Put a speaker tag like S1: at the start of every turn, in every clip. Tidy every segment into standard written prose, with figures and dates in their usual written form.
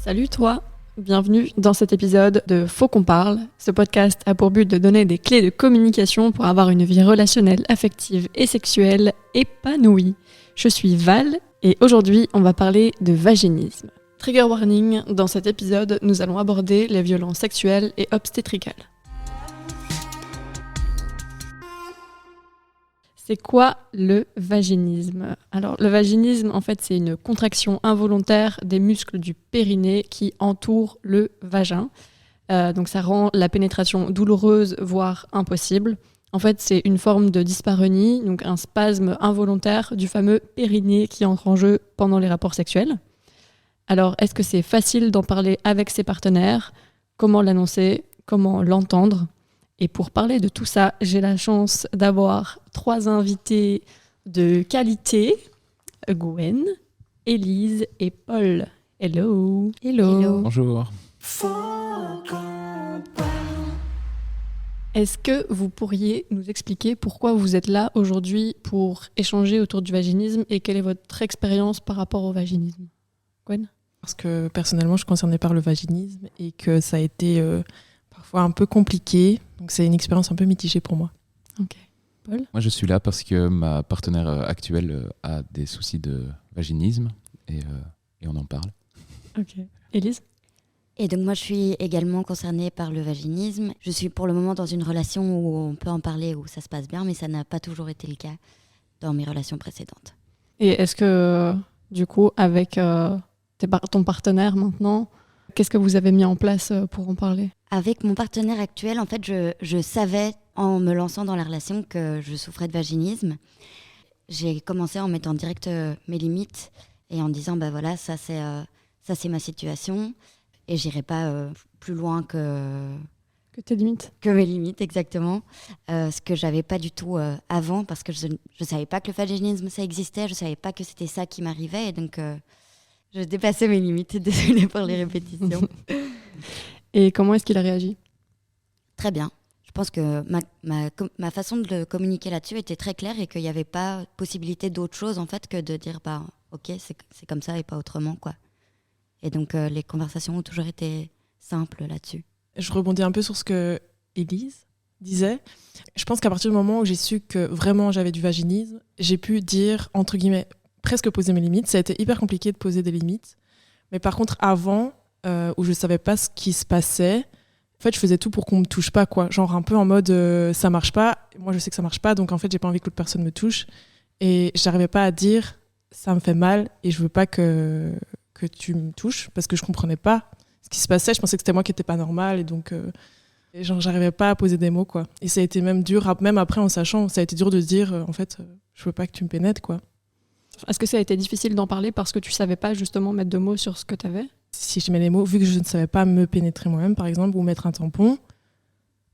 S1: Salut toi, bienvenue dans cet épisode de Faut qu'on parle. Ce podcast a pour but de donner des clés de communication pour avoir une vie relationnelle, affective et sexuelle épanouie. Je suis Val et aujourd'hui on va parler de vaginisme. Trigger warning, dans cet épisode nous allons aborder les violences sexuelles et obstétricales. C'est quoi le vaginisme ? Alors, le vaginisme, en fait, c'est une contraction involontaire des muscles du périnée qui entourent le vagin. Donc, ça rend la pénétration douloureuse, voire impossible. En fait, c'est une forme de dyspareunie, donc un spasme involontaire du fameux périnée qui entre en jeu pendant les rapports sexuels. Alors, est-ce que c'est facile d'en parler avec ses partenaires ? Comment l'annoncer ? Comment l'entendre ? Et pour parler de tout ça, j'ai la chance d'avoir 3 invités de qualité, Gwen, Élise et Paul. Hello.
S2: Hello.
S3: Bonjour.
S1: Est-ce que vous pourriez nous expliquer pourquoi vous êtes là aujourd'hui pour échanger autour du vaginisme et quelle est votre expérience par rapport au vaginisme ? Gwen ?
S2: Parce que personnellement, je suis concernée par le vaginisme et que ça a été parfois un peu compliqué. Donc c'est une expérience un peu mitigée pour moi.
S1: Ok. Paul ?
S3: Moi, je suis là parce que ma partenaire actuelle a des soucis de vaginisme et on en parle.
S1: Ok. Élise ?
S4: Et donc moi je suis également concernée par le vaginisme. Je suis pour le moment dans une relation où on peut en parler, où ça se passe bien, mais ça n'a pas toujours été le cas dans mes relations précédentes.
S1: Et est-ce que, du coup, avec ton partenaire maintenant, qu'est-ce que vous avez mis en place pour en parler ?
S4: Avec mon partenaire actuel, en fait, je savais en me lançant dans la relation que je souffrais de vaginisme. J'ai commencé en mettant direct mes limites et en disant, bah voilà, ça c'est ma situation et j'irai pas plus loin que
S1: tes limites ?
S4: Que mes limites, exactement. Ce que j'avais pas du tout avant, parce que je savais pas que le vaginisme ça existait, je savais pas que c'était ça qui m'arrivait et donc je dépassais mes limites. Désolée pour les répétitions.
S1: Et comment est-ce qu'il a réagi ?
S4: Très bien. Je pense que ma façon de le communiquer là-dessus était très claire et qu'il n'y avait pas possibilité d'autre chose en fait que de dire bah ok c'est comme ça et pas autrement quoi. Et donc les conversations ont toujours été simples là-dessus.
S2: Je rebondis un peu sur ce que Élise disait. Je pense qu'à partir du moment où j'ai su que vraiment j'avais du vaginisme, j'ai pu dire entre guillemets presque poser mes limites. Ça a été hyper compliqué de poser des limites. Mais par contre avant où je savais pas ce qui se passait. En fait, je faisais tout pour qu'on me touche pas, quoi. Genre un peu en mode ça marche pas. Moi, je sais que ça marche pas, donc en fait, j'ai pas envie que l'autre personne me touche. Et j'arrivais pas à dire ça me fait mal et je veux pas que tu me touches parce que je comprenais pas ce qui se passait. Je pensais que c'était moi qui étais pas normale et donc genre j'arrivais pas à poser des mots, quoi. Et ça a été même dur, même après en sachant, ça a été dur de se dire en fait, je veux pas que tu me pénètres, quoi.
S1: Est-ce que ça a été difficile d'en parler parce que tu savais pas justement mettre de mots sur ce que t'avais ?
S2: Si je mets les mots, vu que je ne savais pas me pénétrer moi-même, par exemple, ou mettre un tampon,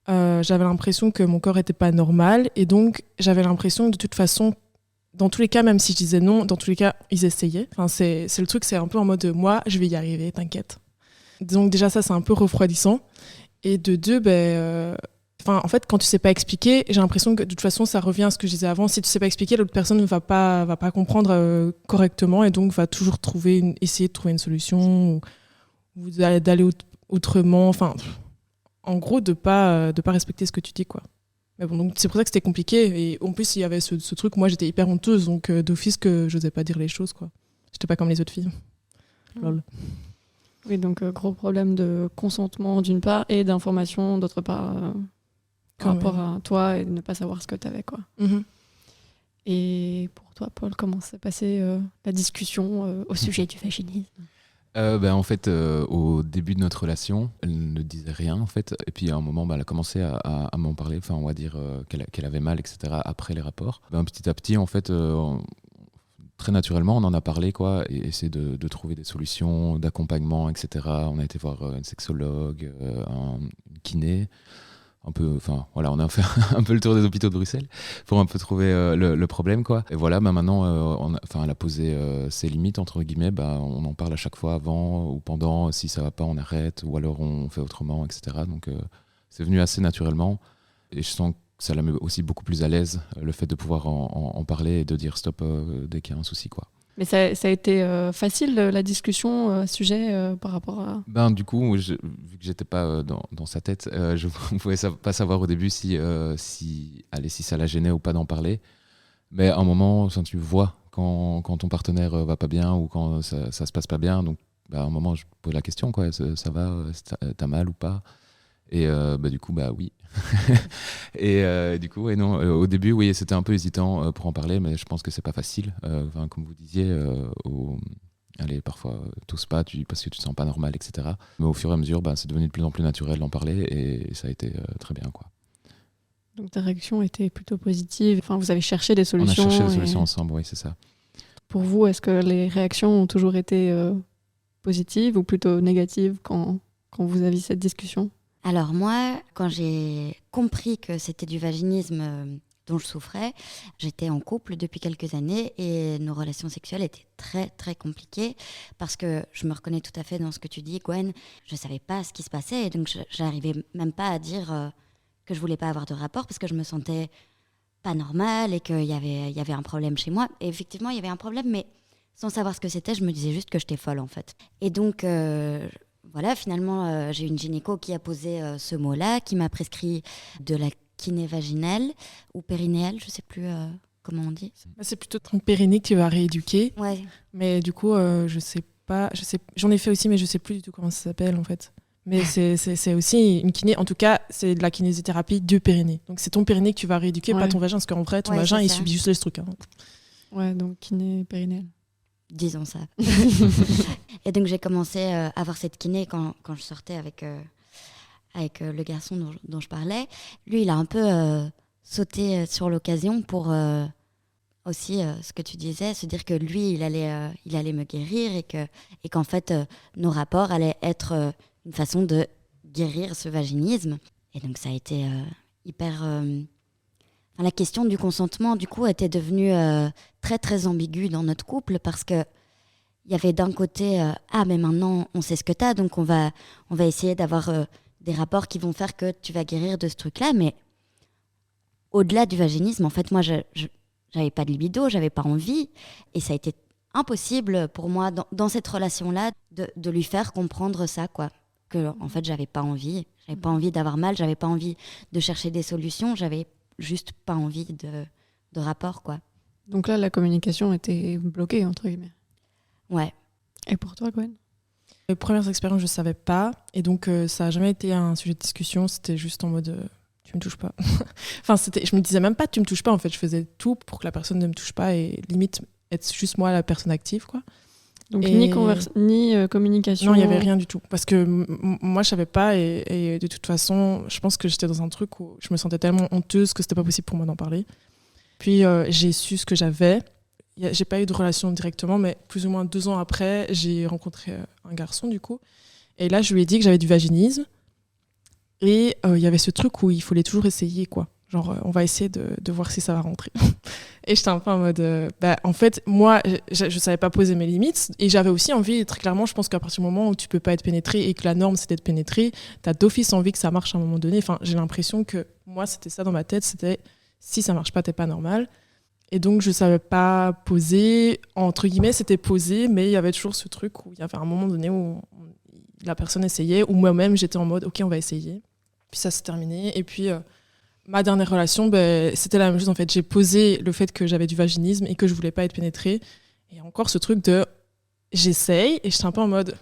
S2: j'avais l'impression que mon corps était pas normal. Et donc, j'avais l'impression que de toute façon, dans tous les cas, même si je disais non, dans tous les cas, ils essayaient. Enfin, c'est le truc, c'est un peu en mode moi, je vais y arriver, t'inquiète. Donc déjà, ça, c'est un peu refroidissant. Et de deux, en fait, quand tu sais pas expliquer, j'ai l'impression que de toute façon, ça revient à ce que je disais avant. Si tu sais pas expliquer, l'autre personne ne va pas comprendre correctement et donc va toujours essayer de trouver une solution ou d'aller autrement. Enfin, en gros, de pas respecter ce que tu dis, quoi. Mais bon, donc c'est pour ça que c'était compliqué. Et en plus, il y avait ce truc. Moi, j'étais hyper honteuse, donc d'office que j'osais pas dire les choses, quoi. J'étais pas comme les autres filles. Lol.
S1: Oui, donc gros problème de consentement d'une part et d'information d'autre part. Par rapport à toi et de ne pas savoir ce que tu avais, quoi.
S2: Mm-hmm.
S1: Et pour toi, Paul, comment s'est passée la discussion au sujet du vaginisme ?
S3: En fait, au début de notre relation, elle ne disait rien, en fait. Et puis, à un moment, elle a commencé à m'en parler, enfin, on va dire qu'elle avait mal, etc., après les rapports. Petit à petit, en fait, très naturellement, on en a parlé, quoi, et essayer de trouver des solutions d'accompagnement, etc. On a été voir une sexologue, une kiné. Un peu, enfin voilà, on a fait un peu le tour des hôpitaux de Bruxelles pour un peu trouver le problème, quoi. Et voilà, maintenant, elle a posé ses limites entre guillemets. On en parle à chaque fois avant ou pendant. Si ça va pas, on arrête ou alors on fait autrement, etc. Donc c'est venu assez naturellement et je sens que ça la met aussi beaucoup plus à l'aise le fait de pouvoir en parler et de dire stop dès qu'il y a un souci, quoi.
S1: Mais ça a été facile, la discussion à ce sujet par rapport à...
S3: Du coup, vu que j'étais pas dans sa tête, je ne pouvais pas savoir au début si ça la gênait ou pas d'en parler. Mais à un moment, tu vois quand ton partenaire va pas bien ou quand ça se passe pas bien, donc à un moment, je pose la question, quoi, ça va, t'as mal ou pas? Et du coup, oui. Et du coup, non, au début, oui, c'était un peu hésitant pour en parler, mais je pense que c'est pas facile. Comme vous disiez, allez, parfois, t'oses pas parce que tu te sens pas normal, etc. Mais au fur et à mesure, c'est devenu de plus en plus naturel d'en parler et ça a été très bien, quoi.
S1: Donc ta réaction était plutôt positive. Enfin, vous avez cherché des
S3: On
S1: solutions.
S3: a cherché des solutions ensemble, oui, c'est ça.
S1: Pour vous, est-ce que les réactions ont toujours été positives ou plutôt négatives quand vous aviez cette discussion?
S4: Alors moi, quand j'ai compris que c'était du vaginisme dont je souffrais, j'étais en couple depuis quelques années et nos relations sexuelles étaient très très compliquées parce que je me reconnais tout à fait dans ce que tu dis, Gwen. Je savais pas ce qui se passait et donc j'arrivais même pas à dire que je voulais pas avoir de rapport parce que je me sentais pas normale et qu'il y avait un problème chez moi. Et effectivement, il y avait un problème, mais sans savoir ce que c'était, je me disais juste que j'étais folle en fait. Et donc voilà, finalement, j'ai une gynéco qui a posé ce mot-là, qui m'a prescrit de la kiné vaginale ou périnéale, je ne sais plus comment on dit.
S2: C'est plutôt ton périnée que tu vas rééduquer.
S4: Ouais.
S2: Mais du coup, je sais pas. J'en ai fait aussi, mais je sais plus du tout comment ça s'appelle en fait. Mais c'est aussi une kiné. En tout cas, c'est de la kinésithérapie du périnée. Donc c'est ton périnée que tu vas rééduquer, pas ton vagin, parce qu'en vrai, ton vagin, il subit juste les trucs. Hein.
S1: Ouais, donc kiné périnéale.
S4: Disons ça. Et donc j'ai commencé à avoir cette kiné quand je sortais avec le garçon dont je parlais. Lui, il a un peu sauté sur l'occasion pour aussi ce que tu disais, se dire que lui, il allait me guérir et qu'en fait, nos rapports allaient être une façon de guérir ce vaginisme. Et donc ça a été hyper... la question du consentement, du coup, était devenue très, très ambiguë dans notre couple parce que il y avait d'un côté mais maintenant, on sait ce que tu as, donc on va essayer d'avoir des rapports qui vont faire que tu vas guérir de ce truc-là. Mais au-delà du vaginisme, en fait, moi, je n'avais pas de libido, j'avais pas envie. Et ça a été impossible pour moi, dans cette relation-là, de lui faire comprendre ça, quoi. Que, en fait, j'avais pas envie. J'avais pas envie d'avoir mal, j'avais pas envie de chercher des solutions, j'avais juste pas envie de rapport, quoi.
S1: Donc là, la communication était bloquée, entre guillemets.
S4: Ouais.
S1: Et pour toi, Gwen?
S2: Les premières expériences, je savais pas. Et donc, ça a jamais été un sujet de discussion. C'était juste en mode, tu me touches pas. Enfin, je me disais même pas, tu me touches pas. En fait, je faisais tout pour que la personne ne me touche pas et limite être juste moi la personne active, quoi.
S1: Donc, ni communication.
S2: Non, il y avait rien du tout. Parce que moi, je savais pas. Et de toute façon, je pense que j'étais dans un truc où je me sentais tellement honteuse que c'était pas possible pour moi d'en parler. Puis, j'ai su ce que j'avais. J'ai pas eu de relation directement, mais plus ou moins 2 ans après, j'ai rencontré un garçon, du coup. Et là, je lui ai dit que j'avais du vaginisme. Et il y avait ce truc où il fallait toujours essayer, quoi. Genre, on va essayer de voir si ça va rentrer. Et j'étais un peu en mode... en fait, moi, je savais pas poser mes limites. Et j'avais aussi envie, très clairement, je pense qu'à partir du moment où tu peux pas être pénétré et que la norme, c'est d'être pénétré, t'as d'office envie que ça marche à un moment donné. Enfin, j'ai l'impression que moi, c'était ça dans ma tête. C'était, si ça marche pas, t'es pas normal. Et donc, je savais pas poser. Entre guillemets, c'était poser, mais il y avait toujours ce truc où il y avait un moment donné où la personne essayait, ou moi-même, j'étais en mode, OK, on va essayer. Puis ça s'est terminé. Et puis, ma dernière relation, c'était la même chose, en fait. J'ai posé le fait que j'avais du vaginisme et que je voulais pas être pénétrée. Et encore ce truc de, j'essaye, et j'étais un peu en mode...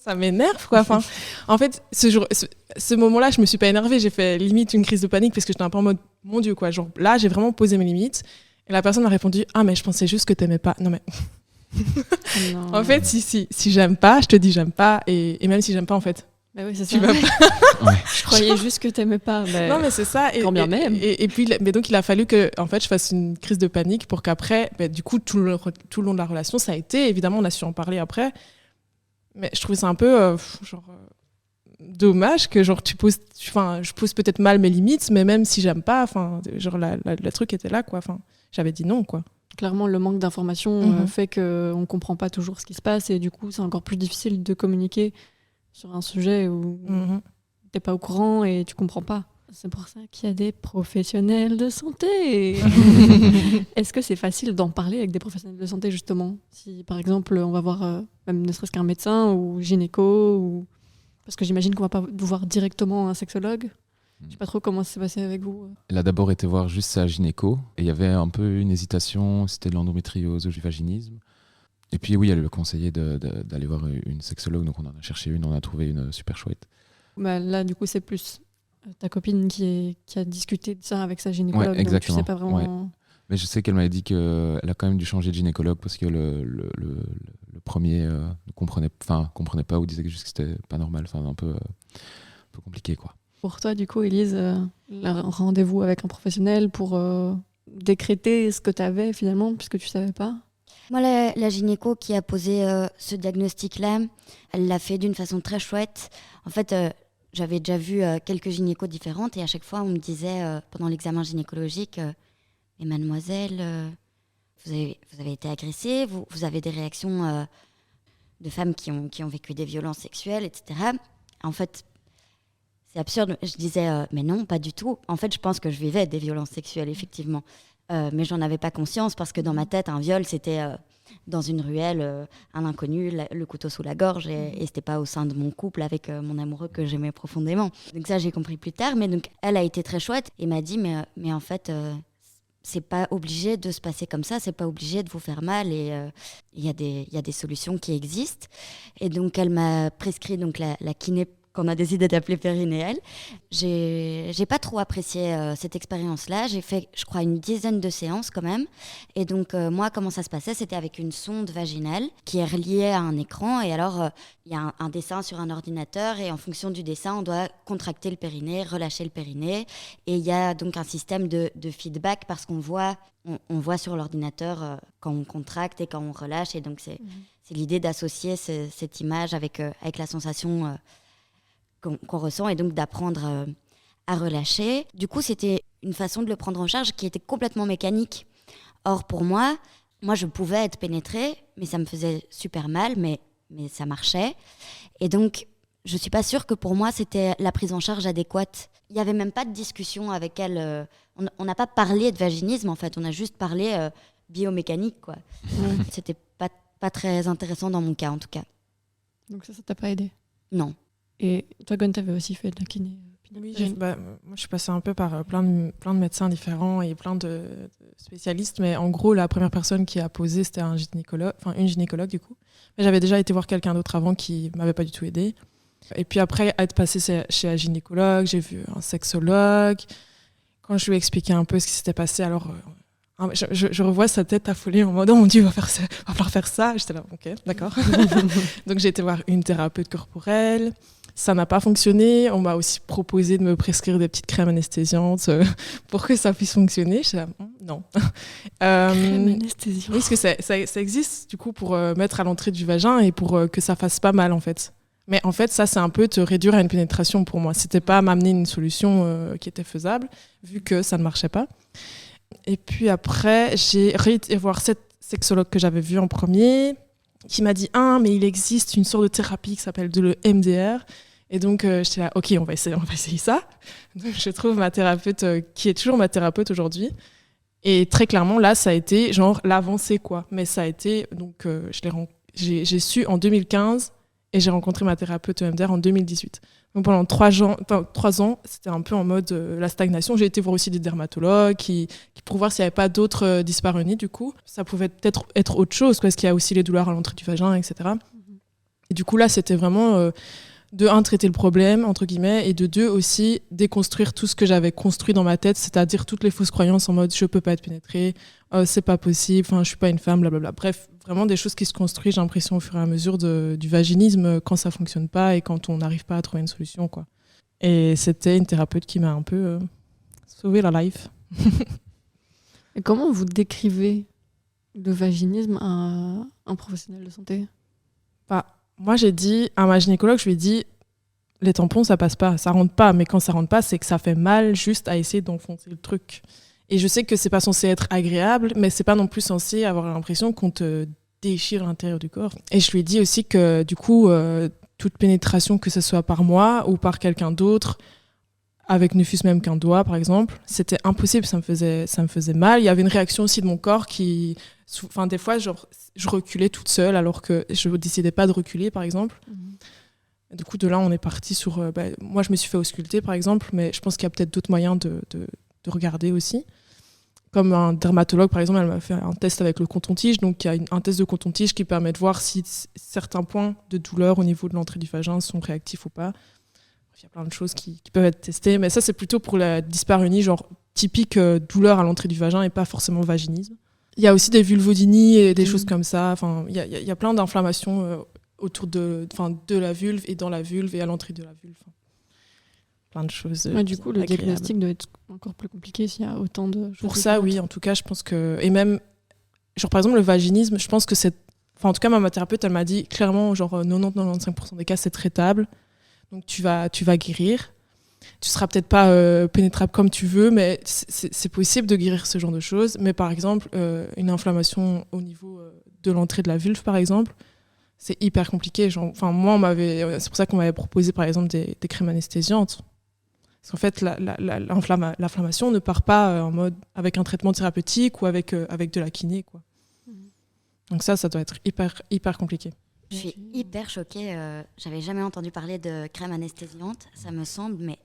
S2: Ça m'énerve, quoi. Enfin, en fait, ce moment-là, je me suis pas énervée. J'ai fait limite une crise de panique parce que j'étais un peu en mode, mon Dieu, quoi. Genre, là, j'ai vraiment posé mes limites. Et la personne m'a répondu, mais je pensais juste que t'aimais pas. Non, mais...
S1: Non.
S2: En fait, si j'aime pas, je te dis j'aime pas. Et même si j'aime pas, en fait,
S1: Bah oui, c'est
S2: tu
S1: ça.
S2: vas pas.
S1: Je croyais juste que t'aimais pas.
S2: Non, mais c'est ça.
S1: Quand bien même.
S2: Et puis, mais donc, il a fallu que, en fait, je fasse une crise de panique pour qu'après, du coup, tout le long de la relation, ça a été. Évidemment, on a su en parler après. Mais je trouvais ça un peu dommage que je pose peut-être mal mes limites, mais même si j'aime pas, le truc était là, quoi. Enfin, j'avais dit non, quoi.
S1: Clairement, le manque d'informations fait qu'on comprend pas toujours ce qui se passe et du coup, c'est encore plus difficile de communiquer sur un sujet où t'es pas au courant et tu comprends pas. C'est pour ça qu'il y a des professionnels de santé. Est-ce que c'est facile d'en parler avec des professionnels de santé, justement? Si, par exemple, on va voir même ne serait-ce qu'un médecin ou gynéco, ou... parce que j'imagine qu'on va pas voir directement un sexologue. Je sais pas trop comment ça s'est passé avec vous.
S3: Elle a d'abord été voir juste sa gynéco, et il y avait un peu une hésitation, c'était de l'endométriose ou du vaginisme. Et puis oui, elle lui a conseillé d'aller voir une sexologue, donc on en a cherché une, on a trouvé une super chouette.
S1: Bah, là, du coup, c'est plus ta copine qui a discuté de ça avec sa gynécologue,
S3: Ouais,
S1: donc tu
S3: exactement.
S1: sais pas vraiment...
S3: Ouais. Mais je sais qu'elle m'avait dit qu'elle a quand même dû changer de gynécologue parce que le premier ne comprenait pas ou disait juste que c'était pas normal, enfin un peu compliqué, quoi.
S1: Pour toi, du coup, Élise, un rendez-vous avec un professionnel pour décréter ce que tu avais finalement, puisque tu savais pas?
S4: Moi, la gynéco qui a posé ce diagnostic-là, elle l'a fait d'une façon très chouette. En fait, j'avais déjà vu quelques gynécos différentes et à chaque fois, on me disait pendant l'examen gynécologique « Mais mademoiselle, vous avez été agressée, vous avez des réactions de femmes qui ont vécu des violences sexuelles, etc. » En fait, c'est absurde. Je disais « Mais non, pas du tout. En fait, je pense que je vivais des violences sexuelles, effectivement. » Mais j'en avais pas conscience parce que dans ma tête, un viol, c'était dans une ruelle, un inconnu, le couteau sous la gorge, et c'était pas au sein de mon couple avec mon amoureux que j'aimais profondément. Donc ça, j'ai compris plus tard. Mais donc, elle a été très chouette et m'a dit, mais en fait, c'est pas obligé de se passer comme ça, c'est pas obligé de vous faire mal, et il y a des solutions qui existent. Et donc, elle m'a prescrit donc la kiné qu'on a décidé d'appeler périnéale. J'ai pas trop apprécié cette expérience-là. J'ai fait, je crois, une dizaine de séances quand même. Et donc, moi, comment ça se passait? C'était avec une sonde vaginale qui est reliée à un écran. Et alors, il y a un dessin sur un ordinateur. Et en fonction du dessin, on doit contracter le périnée, relâcher le périnée. Et il y a donc un système de feedback parce qu'on voit, on voit sur l'ordinateur quand on contracte et quand on relâche. Et donc, c'est l'idée d'associer cette image avec la sensation qu'on ressent, et donc d'apprendre à relâcher. Du coup, c'était une façon de le prendre en charge qui était complètement mécanique. Or, pour moi, je pouvais être pénétrée, mais ça me faisait super mal, mais ça marchait. Et donc, je ne suis pas sûre que pour moi, c'était la prise en charge adéquate. Il n'y avait même pas de discussion avec elle. On n'a pas parlé de vaginisme, en fait. On a juste parlé biomécanique, quoi. C'était pas très intéressant dans mon cas, en tout cas.
S1: Donc ça t'a pas aidé? Non. Et toi, Gon, t'avais aussi fait de la kiné?
S2: Oui, moi je suis passée un peu par plein de médecins différents et plein de spécialistes, mais en gros, la première personne qui a posé, c'était une gynécologue du coup. Mais j'avais déjà été voir quelqu'un d'autre avant qui m'avait pas du tout aidé. Et puis après être passée chez un gynécologue, j'ai vu un sexologue. Quand je lui ai expliqué un peu ce qui s'était passé, alors je revois sa tête affolée en mode « Oh mon Dieu, va falloir faire ça !» J'étais là « Ok, d'accord. » Donc j'ai été voir une thérapeute corporelle. Ça n'a pas fonctionné. On m'a aussi proposé de me prescrire des petites crèmes anesthésiantes pour que ça puisse fonctionner. Je disais, non.
S1: Crème anesthésiante.
S2: Oui, parce que ça existe du coup pour mettre à l'entrée du vagin et pour que ça fasse pas mal en fait. Mais en fait, ça, c'est un peu te réduire à une pénétration pour moi. C'était pas m'amener une solution qui était faisable, vu que ça ne marchait pas. Et puis après, j'ai été voir cette sexologue que j'avais vue en premier, qui m'a dit « Ah, mais il existe une sorte de thérapie qui s'appelle le MDR. » Et donc, j'étais là « Ok, on va essayer ça. » Donc, je trouve ma thérapeute, qui est toujours ma thérapeute aujourd'hui. Et très clairement, là, ça a été genre l'avancée, quoi. Mais ça a été... Donc, j'ai su en 2015 et j'ai rencontré ma thérapeute MDR en 2018. Donc, pendant 3 ans, c'était un peu en mode la stagnation. J'ai été voir aussi des dermatologues pour voir s'il n'y avait pas d'autres dyspareunies, du coup. Ça pouvait peut-être être autre chose, parce qu'il y a aussi les douleurs à l'entrée du vagin, etc. Et du coup, là, c'était vraiment... de 1, traiter le problème, entre guillemets, et de 2, aussi déconstruire tout ce que j'avais construit dans ma tête, c'est-à-dire toutes les fausses croyances en mode je peux pas être pénétrée, c'est pas possible, je suis pas une femme, blablabla. Bref, vraiment des choses qui se construisent, j'ai l'impression, au fur et à mesure du vaginisme quand ça fonctionne pas et quand on n'arrive pas à trouver une solution, quoi. Et c'était une thérapeute qui m'a un peu sauvé la life.
S1: Et comment vous décrivez le vaginisme à un professionnel de santé?
S2: Moi, j'ai dit à ma gynécologue, je lui ai dit, les tampons, ça passe pas, ça rentre pas. Mais quand ça rentre pas, c'est que ça fait mal juste à essayer d'enfoncer le truc. Et je sais que c'est pas censé être agréable, mais c'est pas non plus censé avoir l'impression qu'on te déchire l'intérieur du corps. Et je lui ai dit aussi que, du coup, toute pénétration, que ce soit par moi ou par quelqu'un d'autre, avec ne fût-ce même qu'un doigt, par exemple. C'était impossible, ça me faisait mal. Il y avait une réaction aussi de mon corps qui... Enfin, des fois, genre, je reculais toute seule alors que je ne décidais pas de reculer, par exemple. Du coup, de là, on est parti sur... moi, je me suis fait ausculter, par exemple, mais je pense qu'il y a peut-être d'autres moyens de regarder aussi. Comme un dermatologue, par exemple, elle m'a fait un test avec le coton-tige. Donc, il y a un test de coton-tige qui permet de voir si certains points de douleur au niveau de l'entrée du vagin sont réactifs ou pas. Il y a plein de choses qui peuvent être testées. Mais ça, c'est plutôt pour la dyspareunie, genre typique douleur à l'entrée du vagin et pas forcément vaginisme. Il y a aussi des vulvodynies et des choses comme ça. Enfin, il y a plein d'inflammations autour de la vulve et dans la vulve et à l'entrée de la vulve. Plein de choses.
S1: Du coup, le diagnostic doit être encore plus compliqué s'il y a autant de choses.
S2: Pour ça, oui, en tout cas, je pense que... Et même, genre par exemple, le vaginisme, je pense que c'est... Enfin, en tout cas, ma thérapeute, elle m'a dit clairement, genre 90-95% des cas, c'est traitable. Donc, tu vas guérir. Tu seras peut-être pas pénétrable comme tu veux, mais c'est possible de guérir ce genre de choses. Mais par exemple, une inflammation au niveau de l'entrée de la vulve, par exemple, c'est hyper compliqué. Enfin, moi, c'est pour ça qu'on m'avait proposé, par exemple, des crèmes anesthésiantes. Parce qu'en fait, l'inflammation ne part pas en mode avec un traitement thérapeutique ou avec de la kiné, quoi. Donc ça doit être hyper, hyper compliqué.
S4: Je suis hyper choquée. J'avais jamais entendu parler de crème anesthésiante. Ça me semble, mais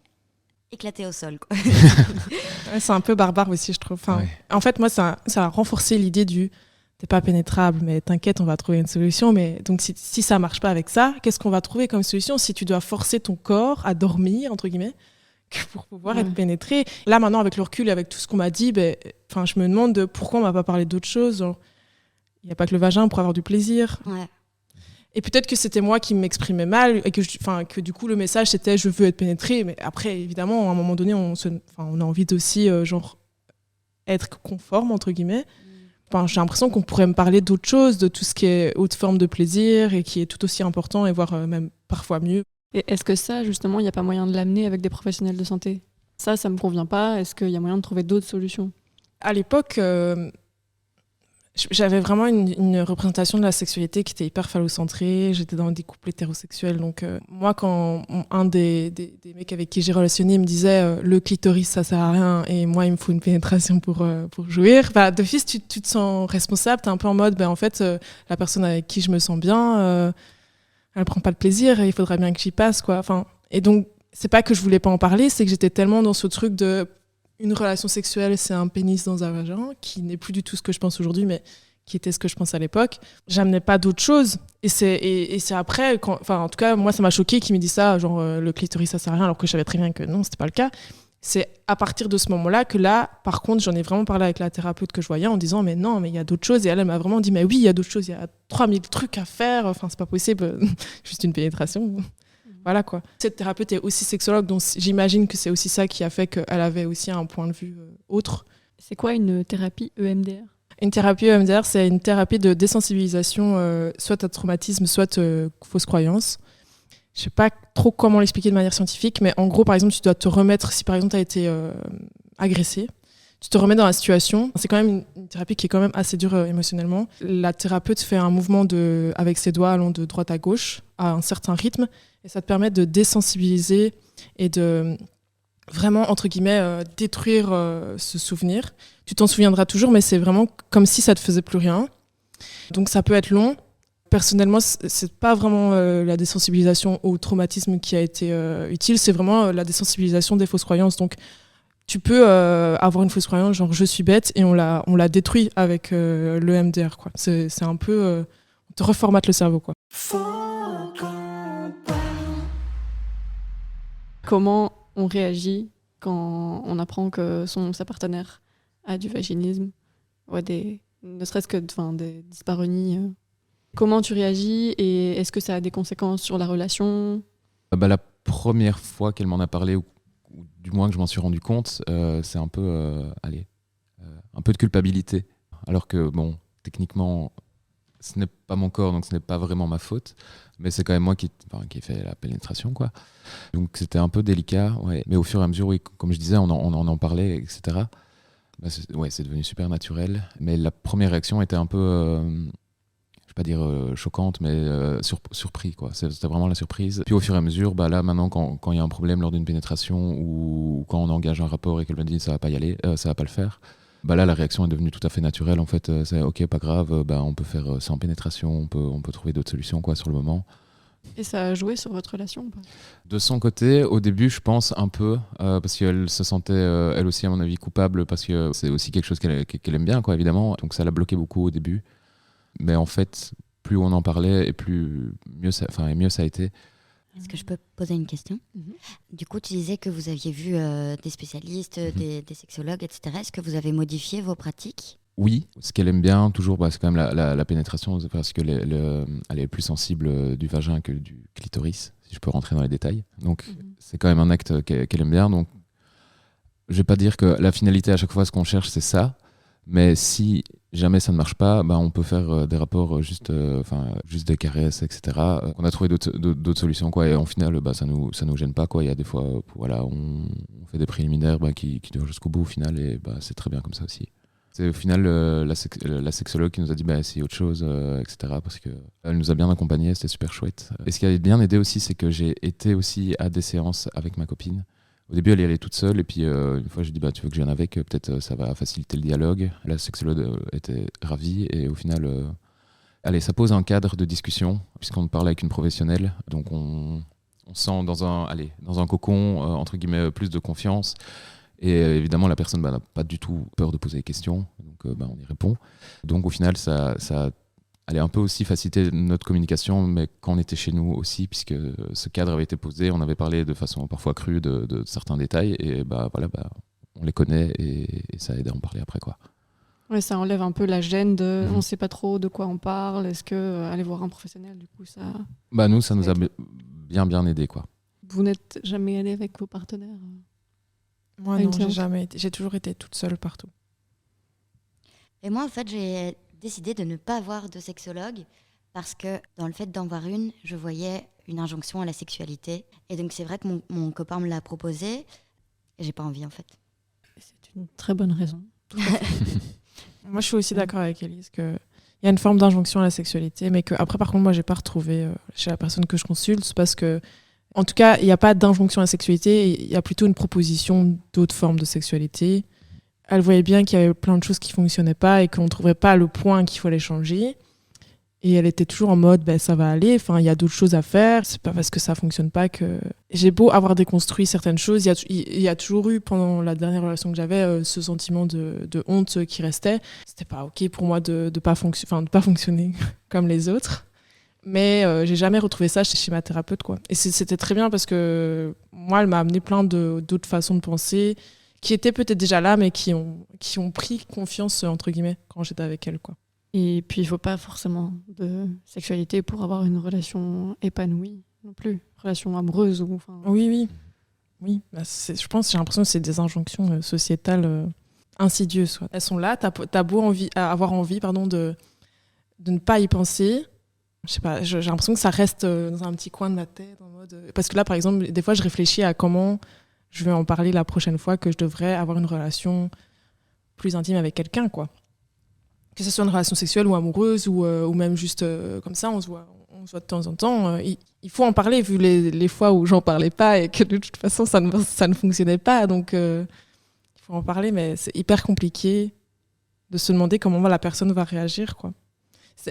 S4: éclaté au sol, quoi.
S2: Ouais, c'est un peu barbare aussi, je trouve. Enfin, en fait, moi, ça a renforcé l'idée du t'es pas pénétrable, mais t'inquiète, on va trouver une solution. Mais donc, si ça marche pas avec ça, qu'est-ce qu'on va trouver comme solution si tu dois forcer ton corps à dormir, entre guillemets, pour pouvoir être pénétré. Là, maintenant, avec le recul et avec tout ce qu'on m'a dit, je me demande pourquoi on m'a pas parlé d'autre chose. Il n'y a pas que le vagin pour avoir du plaisir.
S4: Ouais.
S2: Et peut-être que c'était moi qui m'exprimais mal et que du coup, le message, c'était « je veux être pénétré ». Mais après, évidemment, à un moment donné, on a envie d'aussi être conforme, entre guillemets. Enfin, j'ai l'impression qu'on pourrait me parler d'autre chose, de tout ce qui est haute forme de plaisir et qui est tout aussi important et voire même parfois mieux.
S1: Et est-ce que ça, justement, il n'y a pas moyen de l'amener avec des professionnels de santé ? Ça me convient pas. Est-ce qu'il y a moyen de trouver d'autres solutions ?
S2: À l'époque, j'avais vraiment une représentation de la sexualité qui était hyper phallocentrée. J'étais dans des couples hétérosexuels. Donc, moi, quand un des mecs avec qui j'ai relationné me disait le clitoris, ça sert à rien, et moi, il me faut une pénétration pour jouir, d'office, tu te sens responsable. T'es un peu en mode, en fait, la personne avec qui je me sens bien, elle prend pas de plaisir et il faudrait bien que j'y passe, quoi. Enfin, et donc, c'est pas que je voulais pas en parler, c'est que j'étais tellement dans ce truc de une relation sexuelle, c'est un pénis dans un vagin, qui n'est plus du tout ce que je pense aujourd'hui, mais qui était ce que je pense à l'époque. J'amenais pas d'autre chose. Et c'est après, en tout cas, moi, ça m'a choqué qu'il me dise ça, genre le clitoris, ça sert à rien, alors que je savais très bien que non, c'était pas le cas. C'est à partir de ce moment-là que là, par contre, j'en ai vraiment parlé avec la thérapeute que je voyais en disant mais non, mais il y a d'autres choses. Et elle m'a vraiment dit mais oui, il y a d'autres choses, il y a 3000 trucs à faire. Enfin, c'est pas possible, juste une pénétration. Voilà quoi. Cette thérapeute est aussi sexologue, donc j'imagine que c'est aussi ça qui a fait qu'elle avait aussi un point de vue autre.
S1: C'est quoi une thérapie EMDR ?
S2: Une thérapie EMDR, c'est une thérapie de désensibilisation, soit à traumatisme, soit fausse croyance. Je sais pas trop comment l'expliquer de manière scientifique, mais en gros, par exemple, tu dois te remettre, si par exemple tu as été agressé, tu te remets dans la situation. C'est quand même une thérapie qui est quand même assez dure émotionnellement. La thérapeute fait un mouvement avec ses doigts allant de droite à gauche à un certain rythme, et ça te permet de désensibiliser et de vraiment, entre guillemets, détruire ce souvenir. Tu t'en souviendras toujours, mais c'est vraiment comme si ça te faisait plus rien. Donc ça peut être long. Personnellement, c'est pas vraiment la désensibilisation au traumatisme qui a été utile, c'est vraiment la désensibilisation des fausses croyances. Donc tu peux avoir une fausse croyance, genre je suis bête, et on la détruit avec le MDR, quoi. C'est un peu... on te reformate le cerveau, quoi.
S1: Comment on réagit quand on apprend que sa partenaire a du vaginisme ou ne serait-ce que des dyspareunies Comment tu réagis et est-ce que ça a des conséquences sur la relation ?
S3: La première fois qu'elle m'en a parlé, ou du moins que je m'en suis rendu compte, c'est un peu, un peu de culpabilité. Alors que, bon, techniquement, ce n'est pas mon corps, donc ce n'est pas vraiment ma faute, mais c'est quand même moi qui ai fait la pénétration, quoi. Donc c'était un peu délicat, ouais. Mais au fur et à mesure, oui, comme je disais, on en parlait, etc. C'est devenu super naturel. Mais la première réaction était un peu... je pas dire choquante, mais surpris, quoi. C'était vraiment la surprise. Puis au fur et à mesure, là maintenant, quand il y a un problème lors d'une pénétration ou quand on engage un rapport et qu'elle me dit ça va pas y aller, ça va pas le faire, là la réaction est devenue tout à fait naturelle. En fait, c'est ok, pas grave, on peut faire sans pénétration, on peut trouver d'autres solutions, quoi, sur le moment.
S1: Et ça a joué sur votre relation ou pas ?
S3: De son côté, au début, je pense un peu, parce qu'elle se sentait, elle aussi, à mon avis, coupable, parce que c'est aussi quelque chose qu'elle aime bien, quoi, évidemment. Donc ça l'a bloqué beaucoup au début. Mais en fait, plus on en parlait, et mieux ça a été.
S4: Est-ce que je peux poser une question ? Du coup, tu disais que vous aviez vu des spécialistes, des sexologues, etc. Est-ce que vous avez modifié vos pratiques ?
S3: Oui, ce qu'elle aime bien toujours, c'est quand même la pénétration, parce que elle est plus sensible du vagin que du clitoris, si je peux rentrer dans les détails. Donc c'est quand même un acte qu'elle aime bien. Donc je vais pas dire que la finalité à chaque fois, ce qu'on cherche, c'est ça. Mais si jamais ça ne marche pas, on peut faire des rapports juste des caresses, etc. On a trouvé d'autres solutions, quoi. Et en final, ça nous gêne pas, quoi. Il y a des fois, on fait des préliminaires qui durent jusqu'au bout au final, et c'est très bien comme ça aussi. C'est au final la sexologue qui nous a dit c'est autre chose, etc. Parce qu'elle nous a bien accompagnés, c'était super chouette. Et ce qui a bien aidé aussi, c'est que j'ai été aussi à des séances avec ma copine. Au début, elle y allait toute seule, et puis une fois, j'ai dit tu veux que je vienne avec, peut-être ça va faciliter le dialogue. La sexologue était ravie, et au final, ça pose un cadre de discussion, puisqu'on parle avec une professionnelle. Donc on sent dans un cocon, entre guillemets, plus de confiance. Et évidemment, la personne n'a pas du tout peur de poser des questions, donc on y répond. Donc au final, ça a un peu aussi facilité notre communication, mais quand on était chez nous aussi, puisque ce cadre avait été posé, on avait parlé de façon parfois crue de certains détails, et on les connaît, et ça aide à en parler après, quoi.
S1: Ouais, ça enlève un peu la gêne de on ne sait pas trop de quoi on parle, est-ce que aller voir un professionnel, du coup, ça...
S3: Nous, ça nous a bien aidé, quoi.
S1: Vous n'êtes jamais allé avec vos partenaires ?
S2: Moi, non, j'ai jamais été. J'ai toujours été toute seule partout.
S4: Et moi, en fait, j'ai décidé de ne pas avoir de sexologue parce que dans le fait d'en voir une, je voyais une injonction à la sexualité. Et donc, c'est vrai que mon copain me l'a proposé et j'ai pas envie, en fait.
S1: C'est une très bonne raison.
S2: Moi, je suis aussi d'accord avec Élise qu'il y a une forme d'injonction à la sexualité, mais qu'après, par contre, moi, j'ai pas retrouvé chez la personne que je consulte, parce que en tout cas, il n'y a pas d'injonction à la sexualité, il y a plutôt une proposition d'autres formes de sexualité. Elle voyait bien qu'il y avait plein de choses qui ne fonctionnaient pas et qu'on ne trouvait pas le point qu'il fallait changer. Et elle était toujours en mode, ça va aller, il y a d'autres choses à faire, c'est pas parce que ça ne fonctionne pas que... J'ai beau avoir déconstruit certaines choses, il y a toujours eu, pendant la dernière relation que j'avais, ce sentiment de honte qui restait. C'était pas OK pour moi de pas fonctionner comme les autres. Mais j'ai jamais retrouvé ça chez ma thérapeute, quoi. Et c'était très bien parce que moi, elle m'a amené plein d'autres façons de penser qui étaient peut-être déjà là, mais qui ont pris confiance, entre guillemets, quand j'étais avec elle, quoi.
S1: Et puis, il ne faut pas forcément de sexualité pour avoir une relation épanouie non plus. Relation amoureuse ou...
S2: Oui. Je pense, j'ai l'impression que c'est des injonctions sociétales insidieuses, quoi. Elles sont là, t'as beau avoir envie de ne pas y penser. Je sais pas, j'ai l'impression que ça reste dans un petit coin de ma tête, en mode... Parce que là, par exemple, des fois, je réfléchis à comment je vais en parler la prochaine fois que je devrais avoir une relation plus intime avec quelqu'un, quoi. Que ce soit une relation sexuelle ou amoureuse, ou même juste comme ça, on se voit de temps en temps. Il faut en parler, vu les fois où j'en parlais pas et que de toute façon, ça ne fonctionnait pas. Donc, il faut en parler, mais c'est hyper compliqué de se demander comment la personne va réagir, quoi.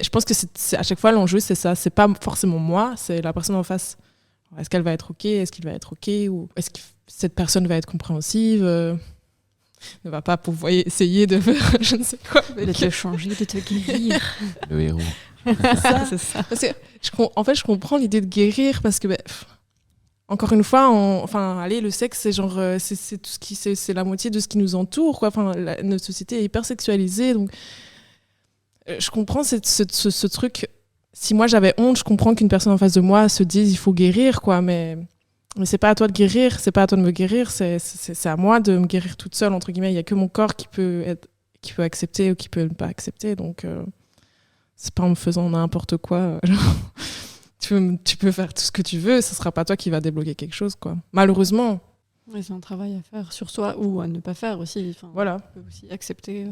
S2: Je pense que c'est à chaque fois l'enjeu, c'est ça. C'est pas forcément moi, c'est la personne en face. Est-ce qu'elle va être OK ? Est-ce qu'il va être OK ? Ou est-ce que cette personne va être compréhensive ? Ne va pas pouvoir essayer de faire je ne sais quoi.
S1: De te changer, de te guérir.
S3: Le héros.
S1: C'est ça.
S2: Parce que, je comprends l'idée de guérir parce que, encore une fois, le sexe, c'est genre, c'est tout c'est la moitié de ce qui nous entoure, quoi. Notre société est hyper sexualisée, donc je comprends ce truc. Si moi j'avais honte, je comprends qu'une personne en face de moi se dise il faut guérir, quoi, mais c'est pas à toi de guérir, c'est pas à toi de me guérir, c'est à moi de me guérir toute seule, entre guillemets. Il y a que mon corps qui peut accepter ou qui peut ne pas accepter, donc c'est pas en me faisant n'importe quoi. Tu peux faire tout ce que tu veux, ce sera pas toi qui va débloquer quelque chose, quoi. Malheureusement.
S1: Oui, c'est un travail à faire sur soi ou à ne pas faire aussi.
S2: Voilà.
S1: On peut aussi accepter.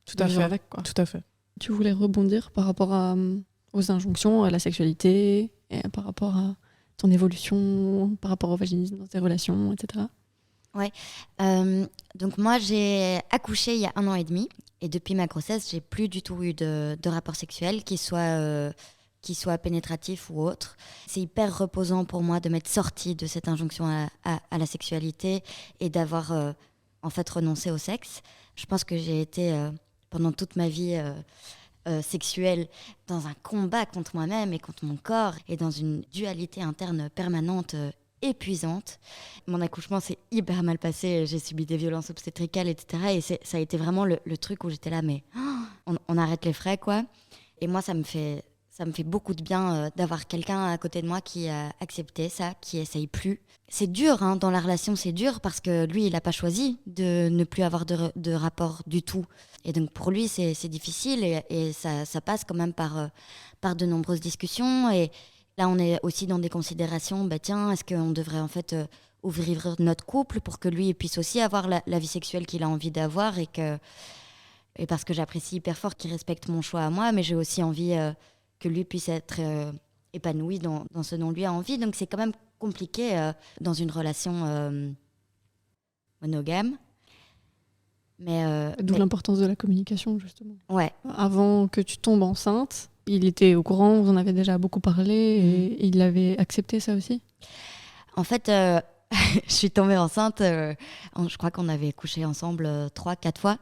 S2: Tout à fait.
S1: Avec, quoi.
S2: Tout à fait.
S1: Tu voulais rebondir par rapport à aux injonctions à la sexualité, et par rapport à ton évolution, par rapport au vaginisme dans tes relations, etc.
S4: Donc moi, j'ai accouché il y a 1 an et demi. Et depuis ma grossesse, j'ai plus du tout eu de rapport sexuel, qui soit pénétratif ou autre. C'est hyper reposant pour moi de m'être sortie de cette injonction à la sexualité et d'avoir en fait renoncé au sexe. Je pense que j'ai été pendant toute ma vie sexuelle dans un combat contre moi-même et contre mon corps et dans une dualité interne permanente épuisante. Mon accouchement s'est hyper mal passé, j'ai subi des violences obstétricales, etc. Et ça a été vraiment le truc où j'étais là, mais on arrête les frais, quoi. Et moi, ça me fait beaucoup de bien d'avoir quelqu'un à côté de moi qui a accepté ça, qui essaye plus. C'est dur, hein, dans la relation, c'est dur parce que lui, il n'a pas choisi de ne plus avoir de rapport du tout. Et donc pour lui, c'est difficile et ça passe quand même par de nombreuses discussions. Et là, on est aussi dans des considérations, tiens, est-ce qu'on devrait en fait ouvrir notre couple pour que lui puisse aussi avoir la vie sexuelle qu'il a envie d'avoir et parce que j'apprécie hyper fort qu'il respecte mon choix à moi, mais j'ai aussi envie que lui puisse être épanoui dans ce dont lui a envie. Donc c'est quand même compliqué dans une relation monogame.
S1: D'où l'importance de la communication, justement.
S4: Ouais.
S1: Avant que tu tombes enceinte, il était au courant, vous en avez déjà beaucoup parlé, et il avait accepté ça aussi?
S4: En fait, je suis tombée enceinte, je crois qu'on avait couché ensemble 3-4 fois.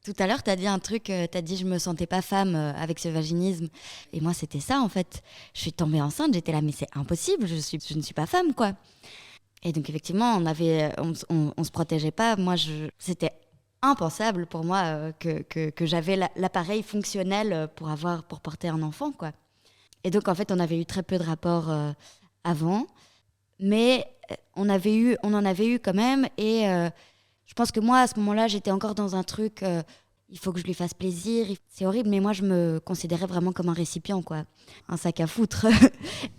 S4: Tout à l'heure, tu as dit un truc, tu as dit je me sentais pas femme avec ce vaginisme. Et moi, c'était ça, en fait. Je suis tombée enceinte, j'étais là, mais c'est impossible, je ne suis pas femme, quoi. Et donc, effectivement, on se protégeait pas. Moi, c'était impensable pour moi que j'avais l'appareil fonctionnel pour porter un enfant, quoi. Et donc, en fait, on avait eu très peu de rapports avant. Mais on en avait eu quand même. Et je pense que moi, à ce moment-là, j'étais encore dans un truc, il faut que je lui fasse plaisir. C'est horrible, mais moi, je me considérais vraiment comme un récipient, quoi. Un sac à foutre.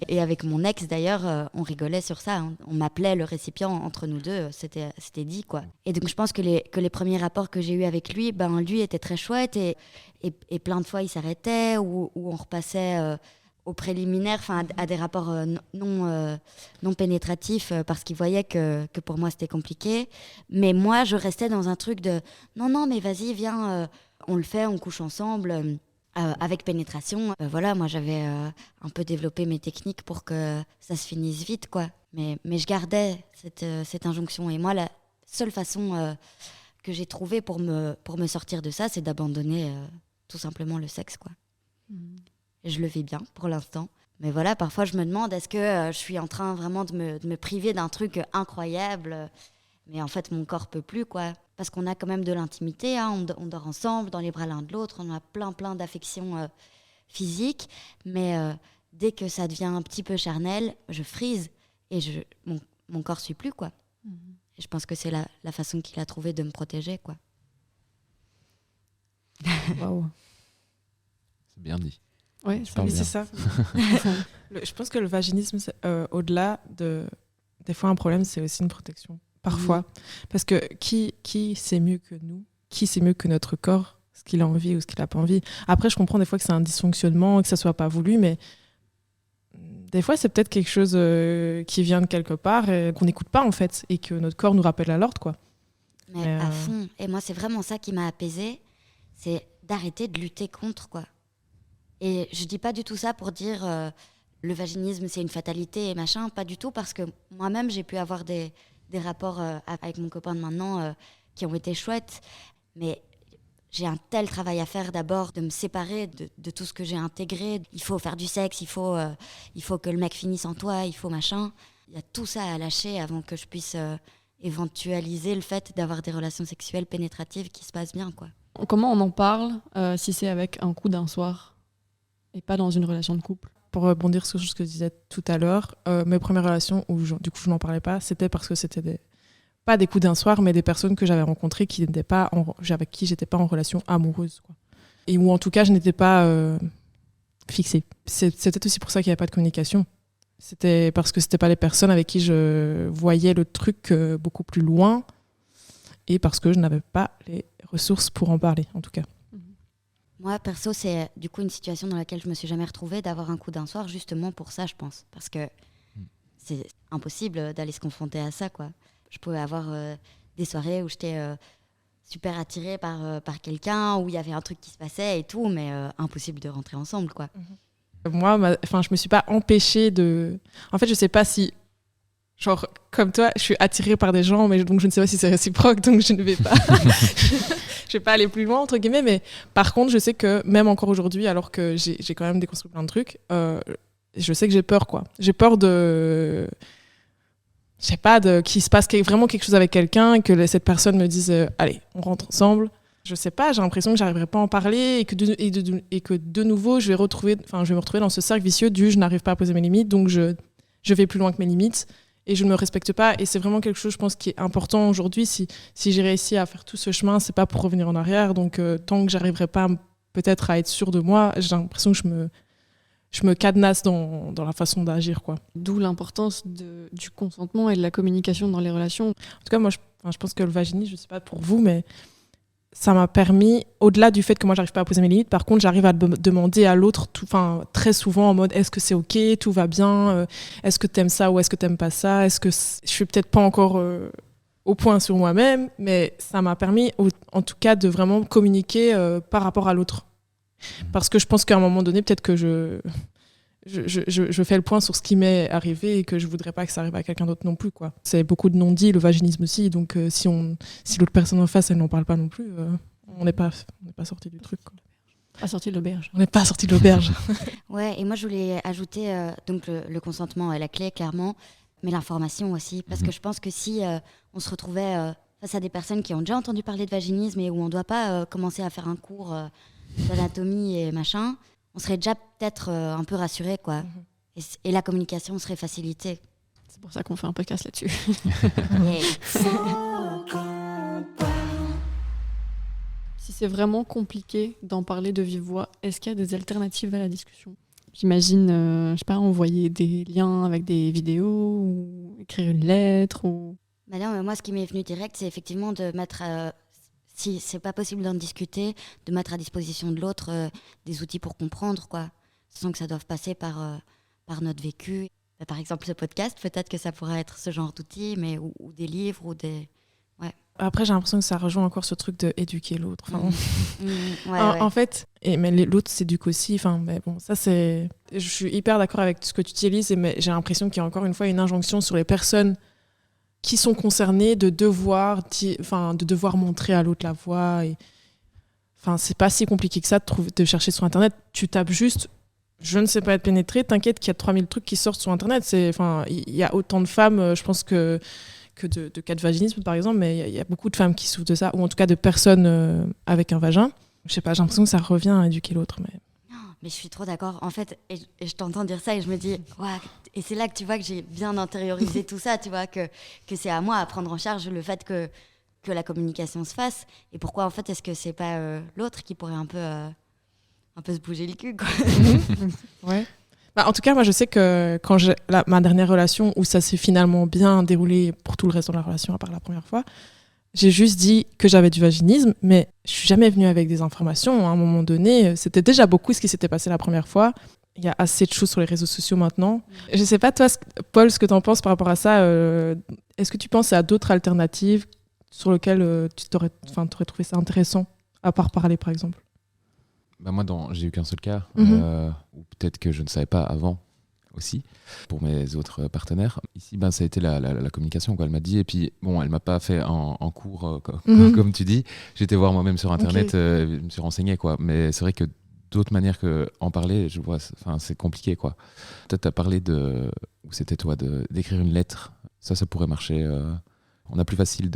S4: Et avec mon ex, d'ailleurs, on rigolait sur ça, hein. On m'appelait le récipient entre nous deux, c'était dit, quoi. Et donc, je pense que les premiers rapports que j'ai eus avec lui, lui était très chouette. Et plein de fois, il s'arrêtait ou on repassait aux préliminaires, à des rapports non pénétratifs parce qu'il voyait que pour moi c'était compliqué. Mais moi, je restais dans un truc de non, mais vas-y, viens, on le fait, on couche ensemble avec pénétration. Voilà, moi j'avais un peu développé mes techniques pour que ça se finisse vite, quoi. Mais je gardais cette injonction. Et moi, la seule façon que j'ai trouvée pour me sortir de ça, c'est d'abandonner tout simplement le sexe, quoi. Et je le vis bien pour l'instant. Mais voilà, parfois je me demande, est-ce que je suis en train vraiment de me priver d'un truc incroyable? Mais en fait, mon corps peut plus, quoi. Parce qu'on a quand même de l'intimité, hein. On dort ensemble, dans les bras l'un de l'autre, on a plein d'affections physiques. Mais dès que ça devient un petit peu charnel, je frise et mon corps suit plus, quoi. Et je pense que c'est la façon qu'il a trouvé de me protéger, quoi.
S1: Waouh.
S3: C'est bien dit.
S1: Ouais,
S2: c'est ça. Je pense que le vaginisme, au-delà des fois un problème, c'est aussi une protection. Parfois. Parce que qui sait mieux que nous? Qui sait mieux que notre corps ce qu'il a envie ou ce qu'il n'a pas envie? Après, je comprends des fois que c'est un dysfonctionnement, que ça ne soit pas voulu, mais des fois, c'est peut-être quelque chose qui vient de quelque part et qu'on n'écoute pas, en fait, et que notre corps nous rappelle à l'ordre, quoi.
S4: Mais à fond. Et moi, c'est vraiment ça qui m'a apaisée, c'est d'arrêter de lutter contre, quoi. Et je dis pas du tout ça pour dire le vaginisme c'est une fatalité et machin, pas du tout, parce que moi-même j'ai pu avoir des rapports avec mon copain de maintenant qui ont été chouettes, mais j'ai un tel travail à faire d'abord de me séparer de tout ce que j'ai intégré. Il faut faire du sexe, il faut que le mec finisse en toi, il faut machin. Il y a tout ça à lâcher avant que je puisse éventualiser le fait d'avoir des relations sexuelles pénétratives qui se passent bien, quoi.
S1: Comment on en parle si c'est avec un coup d'un soir et pas dans une relation de couple?
S2: Pour rebondir sur ce que je disais tout à l'heure, mes premières relations où du coup je n'en parlais pas, c'était parce que c'était pas des coups d'un soir, mais des personnes que j'avais rencontrées avec qui j'étais pas en relation amoureuse, quoi. Et où en tout cas je n'étais pas fixée. C'était aussi pour ça qu'il n'y avait pas de communication. C'était parce que c'était pas les personnes avec qui je voyais le truc beaucoup plus loin et parce que je n'avais pas les ressources pour en parler, en tout cas.
S4: Moi, perso, c'est du coup une situation dans laquelle je me suis jamais retrouvée d'avoir un coup d'un soir, justement pour ça, je pense. Parce que c'est impossible d'aller se confronter à ça, quoi. Je pouvais avoir des soirées où j'étais super attirée par quelqu'un, où il y avait un truc qui se passait et tout, mais impossible de rentrer ensemble, quoi.
S2: Moi, je me suis pas empêchée de... En fait, je sais pas si... Genre, comme toi, je suis attirée par des gens, mais donc je ne sais pas si c'est réciproque, donc je ne vais pas... je vais pas aller plus loin, entre guillemets, mais par contre, je sais que même encore aujourd'hui, alors que j'ai quand même déconstruit plein de trucs, je sais que j'ai peur, quoi. J'ai peur de... Je sais pas, qu'il se passe vraiment quelque chose avec quelqu'un et que cette personne me dise allez, on rentre ensemble. Je sais pas, j'ai l'impression que j'arriverai pas à en parler et que de nouveau, je vais me retrouver dans ce cercle vicieux du je n'arrive pas à poser mes limites, donc je vais plus loin que mes limites et je ne me respecte pas. Et c'est vraiment quelque chose, je pense, qui est important aujourd'hui. Si j'ai réussi à faire tout ce chemin, c'est pas pour revenir en arrière. Donc, tant que j'arriverai pas peut-être à être sûre de moi, j'ai l'impression que je me cadenasse dans la façon d'agir, quoi.
S1: D'où l'importance du consentement et de la communication dans les relations.
S2: En tout cas, moi, je pense que le vaginisme, je sais pas pour vous, mais ça m'a permis, au-delà du fait que moi, j'arrive pas à poser mes limites, par contre, j'arrive à demander à l'autre très souvent en mode est-ce que c'est OK, tout va bien, est-ce que t'aimes ça ou est-ce que t'aimes pas ça, est-ce que je suis peut-être pas encore au point sur moi-même, mais ça m'a permis, en tout cas, de vraiment communiquer par rapport à l'autre. Parce que je pense qu'à un moment donné, peut-être que je fais le point sur ce qui m'est arrivé et que je voudrais pas que ça arrive à quelqu'un d'autre non plus, quoi. C'est beaucoup de non-dits, le vaginisme aussi, donc si l'autre personne en face, elle n'en parle pas non plus, on n'est pas sorti du truc, quoi.
S1: Pas sorti de l'auberge.
S2: On n'est pas sorti de l'auberge.
S4: Ouais, et moi je voulais ajouter donc le consentement est la clé, clairement, mais l'information aussi, parce que je pense que si on se retrouvait face à des personnes qui ont déjà entendu parler de vaginisme et où on ne doit pas commencer à faire un cours d'anatomie et machin, on serait déjà peut-être un peu rassuré, quoi. Et la communication serait facilitée.
S1: C'est pour ça qu'on fait un podcast là-dessus. Si c'est vraiment compliqué d'en parler de vive voix, est-ce qu'il y a des alternatives à la discussion ? J'imagine, je sais pas, envoyer des liens avec des vidéos ou écrire une lettre ou...
S4: Bah non, mais moi, ce qui m'est venu direct, c'est effectivement de mettre, si c'est pas possible d'en discuter, de mettre à disposition de l'autre des outils pour comprendre, quoi. Sans que ça doive passer par notre vécu. Par exemple, ce podcast, peut-être que ça pourrait être ce genre d'outils, mais ou des livres ou des... Ouais.
S2: Après, j'ai l'impression que ça rejoint encore ce truc d'éduquer l'autre. Enfin,
S4: ouais.
S2: En fait, mais l'autre s'éduque aussi. Enfin, mais bon, ça c'est... Je suis hyper d'accord avec ce que tu utilises, mais j'ai l'impression qu'il y a encore une fois une injonction sur les personnes qui sont concernées de devoir montrer à l'autre la voie. Enfin, c'est pas si compliqué que ça de chercher sur Internet. Tu tapes juste « je ne sais pas être pénétrée », t'inquiète qu'il y a 3000 trucs qui sortent sur Internet. Il y a autant de femmes, je pense que de cas de vaginisme, par exemple, mais il y a beaucoup de femmes qui souffrent de ça, ou en tout cas de personnes avec un vagin. Je sais pas, j'ai l'impression que ça revient à éduquer l'autre.
S4: Mais je suis trop d'accord. En fait, et je t'entends dire ça et je me dis, ouais, et c'est là que tu vois que j'ai bien intériorisé tout ça, tu vois, que c'est à moi à prendre en charge le fait que la communication se fasse. Et pourquoi, en fait, est-ce que c'est pas l'autre qui pourrait un peu se bouger le cul, quoi.
S2: Ouais. Bah, en tout cas, moi, je sais que quand ma dernière relation, où ça s'est finalement bien déroulé pour tout le reste de la relation, à part la première fois, j'ai juste dit que j'avais du vaginisme, mais je suis jamais venue avec des informations. À un moment donné, c'était déjà beaucoup ce qui s'était passé la première fois. Il y a assez de choses sur les réseaux sociaux maintenant. Je sais pas, toi, Paul, ce que tu en penses par rapport à ça. Est-ce que tu penses à d'autres alternatives sur lesquelles tu aurais trouvé ça intéressant, à part parler, par exemple ?
S3: Bah moi, j'ai eu qu'un seul cas, ou peut-être que je ne savais pas avant aussi, pour mes autres partenaires. Ici, ça a été la communication, quoi. Elle m'a dit, et puis, bon, elle m'a pas fait en cours, comme tu dis. J'étais voir moi-même sur Internet, je me suis renseigné, quoi. Mais c'est vrai que d'autres manières qu'en parler, je vois, c'est compliqué, quoi. Peut-être t'as parlé ou c'était toi, d'écrire une lettre. Ça pourrait marcher. On a plus facile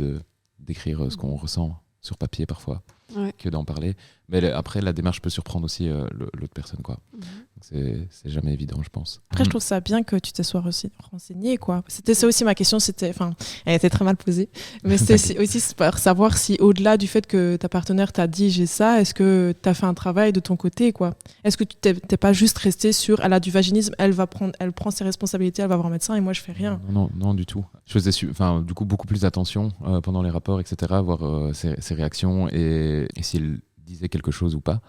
S3: d'écrire ce qu'on ressent sur papier, parfois, que d'en parler. Mais après, la démarche peut surprendre aussi l'autre personne, quoi. Donc c'est jamais évident, je pense.
S2: Après, je trouve ça bien que tu te sois renseigné, quoi. C'était ça aussi ma question. Elle était très mal posée. Mais c'était aussi pour savoir si, au-delà du fait que ta partenaire t'a dit j'ai ça, est-ce que tu as fait un travail de ton côté, quoi. Est-ce que tu t'es pas juste resté sur elle a du vaginisme, elle prend ses responsabilités, elle va voir un médecin et moi je fais rien.
S3: Non, du tout. Je faisais du coup beaucoup plus attention pendant les rapports, etc., voir ses réactions et s'il disait quelque chose ou pas.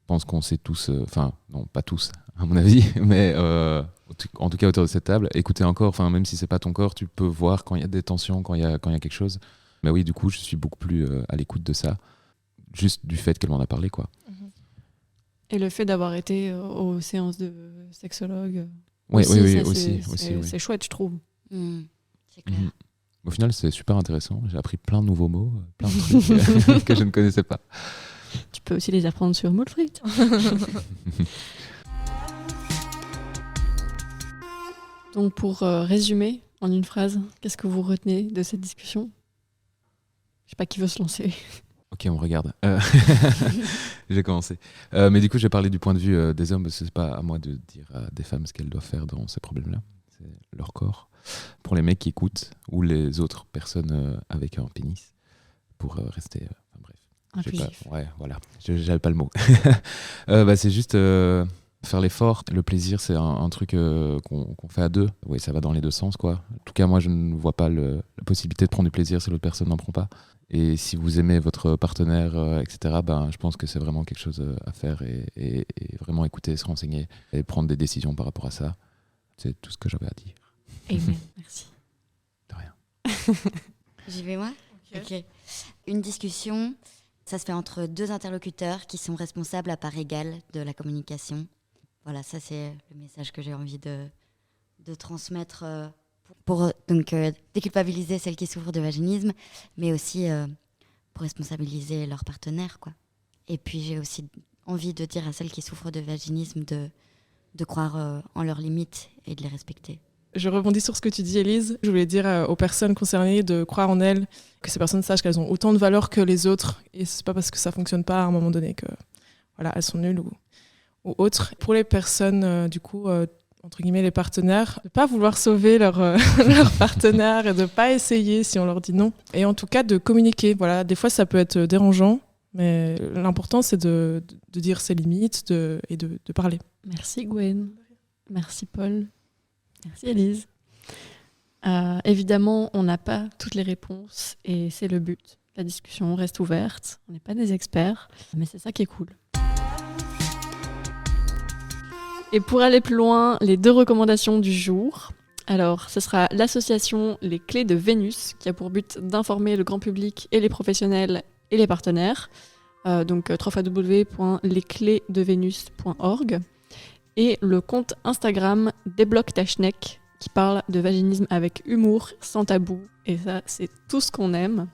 S3: pense qu'on sait tous, enfin non pas tous à mon avis, mais en tout cas autour de cette table, écoutez encore, enfin même si c'est pas ton corps, tu peux voir quand il y a des tensions, quand il y a quelque chose. Mais oui, du coup, je suis beaucoup plus à l'écoute de ça, juste du fait qu'elle m'en a parlé, quoi.
S1: Et le fait d'avoir été aux séances de sexologue,
S3: Oui,
S1: aussi,
S3: oui,
S1: ça,
S3: aussi, oui.
S1: c'est chouette, je trouve.
S4: C'est clair.
S3: Au final, c'est super intéressant. J'ai appris plein de nouveaux mots, plein de trucs que je ne connaissais pas.
S1: Tu peux aussi les apprendre sur Moulfrit. Donc pour résumer en une phrase, qu'est-ce que vous retenez de cette discussion ? Je sais pas qui veut se lancer.
S3: Ok, on regarde. J'ai commencé. Mais du coup, je vais parler du point de vue des hommes, parce que c'est pas à moi de dire à des femmes ce qu'elles doivent faire dans ces problèmes-là. C'est leur corps. Pour les mecs qui écoutent, ou les autres personnes avec un pénis, pour rester... bref.
S1: Inclusif.
S3: Ouais, voilà. J'avais pas le mot. C'est juste faire l'effort. Le plaisir, c'est un truc qu'on fait à deux. Oui, ça va dans les deux sens, quoi. En tout cas, moi, je ne vois pas la possibilité de prendre du plaisir si l'autre personne n'en prend pas. Et si vous aimez votre partenaire, etc., je pense que c'est vraiment quelque chose à faire et vraiment écouter, se renseigner et prendre des décisions par rapport à ça. C'est tout ce que j'avais à dire.
S1: Amen. Merci.
S3: De rien.
S4: J'y vais moi ? Ok. Une discussion, ça se fait entre deux interlocuteurs qui sont responsables à part égale de la communication. Voilà, ça c'est le message que j'ai envie de transmettre pour donc déculpabiliser celles qui souffrent de vaginisme, mais aussi pour responsabiliser leur partenaire, quoi. Et puis j'ai aussi envie de dire à celles qui souffrent de vaginisme de croire en leurs limites et de les respecter.
S2: Je rebondis sur ce que tu dis, Élise. Je voulais dire aux personnes concernées de croire en elles, que ces personnes sachent qu'elles ont autant de valeur que les autres. Et c'est pas parce que ça fonctionne pas à un moment donné que voilà, elles sont nulles ou autres. Pour les personnes, du coup, entre guillemets, les partenaires, de pas vouloir sauver leur partenaire et de pas essayer si on leur dit non. Et en tout cas, de communiquer. Voilà, des fois, ça peut être dérangeant, mais l'important, c'est de dire ses limites et de parler.
S1: Merci Gwen. Merci Paul. Merci Élise. Évidemment, on n'a pas toutes les réponses et c'est le but. La discussion reste ouverte. On n'est pas des experts, mais c'est ça qui est cool. Et pour aller plus loin, les 2 recommandations du jour. Alors, ce sera l'association Les Clés de Vénus, qui a pour but d'informer le grand public et les professionnels et les partenaires. Donc, www.lesclésdevenus.org. Et le compte Instagram Débloque ta schneck, qui parle de vaginisme avec humour, sans tabou. Et ça, c'est tout ce qu'on aime.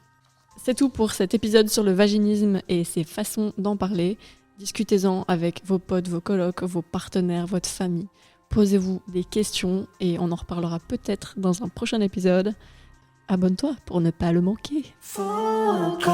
S1: C'est tout pour cet épisode sur le vaginisme et ses façons d'en parler. Discutez-en avec vos potes, vos colocs, vos partenaires, votre famille. Posez-vous des questions et on en reparlera peut-être dans un prochain épisode. Abonne-toi pour ne pas le manquer. Focus.